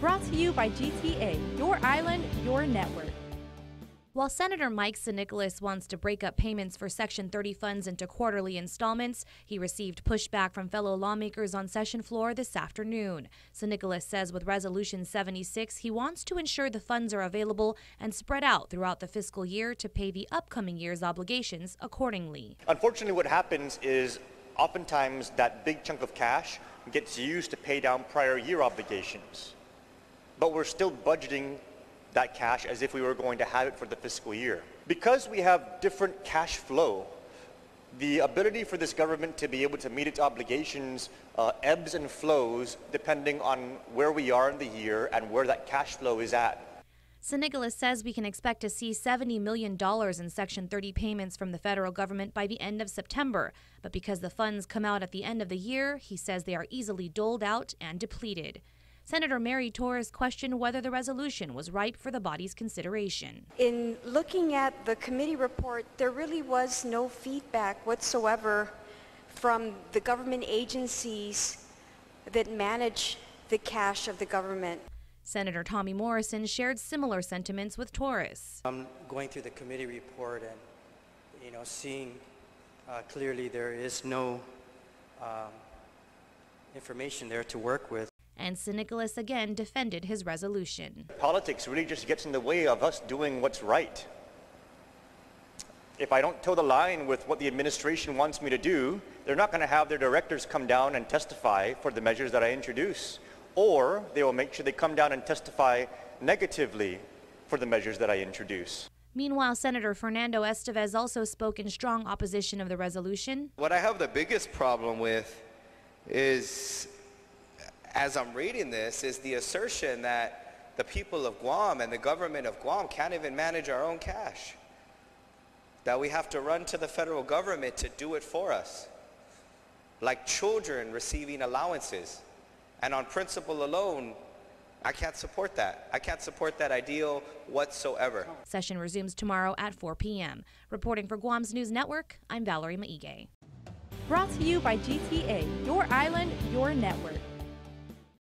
Brought to you by GTA, your island, your network. While Senator Mike San Nicolas wants to break up payments for Section 30 funds into quarterly installments, he received pushback from fellow lawmakers on session floor this afternoon. San Nicolas says with Resolution 76, he wants to ensure the funds are available and spread out throughout the fiscal year to pay the upcoming year's obligations accordingly. Unfortunately, what happens is oftentimes that big chunk of cash gets used to pay down prior year obligations. But we're still budgeting that cash as if we were going to have it for the fiscal year. Because we have different cash flow, the ability for this government to be able to meet its obligations ebbs and flows depending on where we are in the year and where that cash flow is at. San Nicolas says we can expect to see $70 million in Section 30 payments from the federal government by the end of September. But because the funds come out at the end of the year, he says they are easily doled out and depleted. Senator Mary Torres questioned whether the resolution was ripe for the body's consideration. In looking at the committee report, there really was no feedback whatsoever from the government agencies that manage the cash of the government. Senator Tommy Morrison shared similar sentiments with Torres. I'm going through the committee report and, seeing clearly there is no information there to work with. And San Nicolas again defended his resolution. Politics really just gets in the way of us doing what's right. If I don't toe the line with what the administration wants me to do, they're not going to have their directors come down and testify for the measures that I introduce. Or they will make sure they come down and testify negatively for the measures that I introduce. Meanwhile, Senator Fernando Estevez also spoke in strong opposition of the resolution. What I have the biggest problem with is, as I'm reading this, is the assertion that the people of Guam and the government of Guam can't even manage our own cash. That we have to run to the federal government to do it for us. Like children receiving allowances. And on principle alone, I can't support that. I can't support that ideal whatsoever. Session resumes tomorrow at 4 p.m. Reporting for Guam's News Network, I'm Valerie Maige. Brought to you by GTA, your island, your network.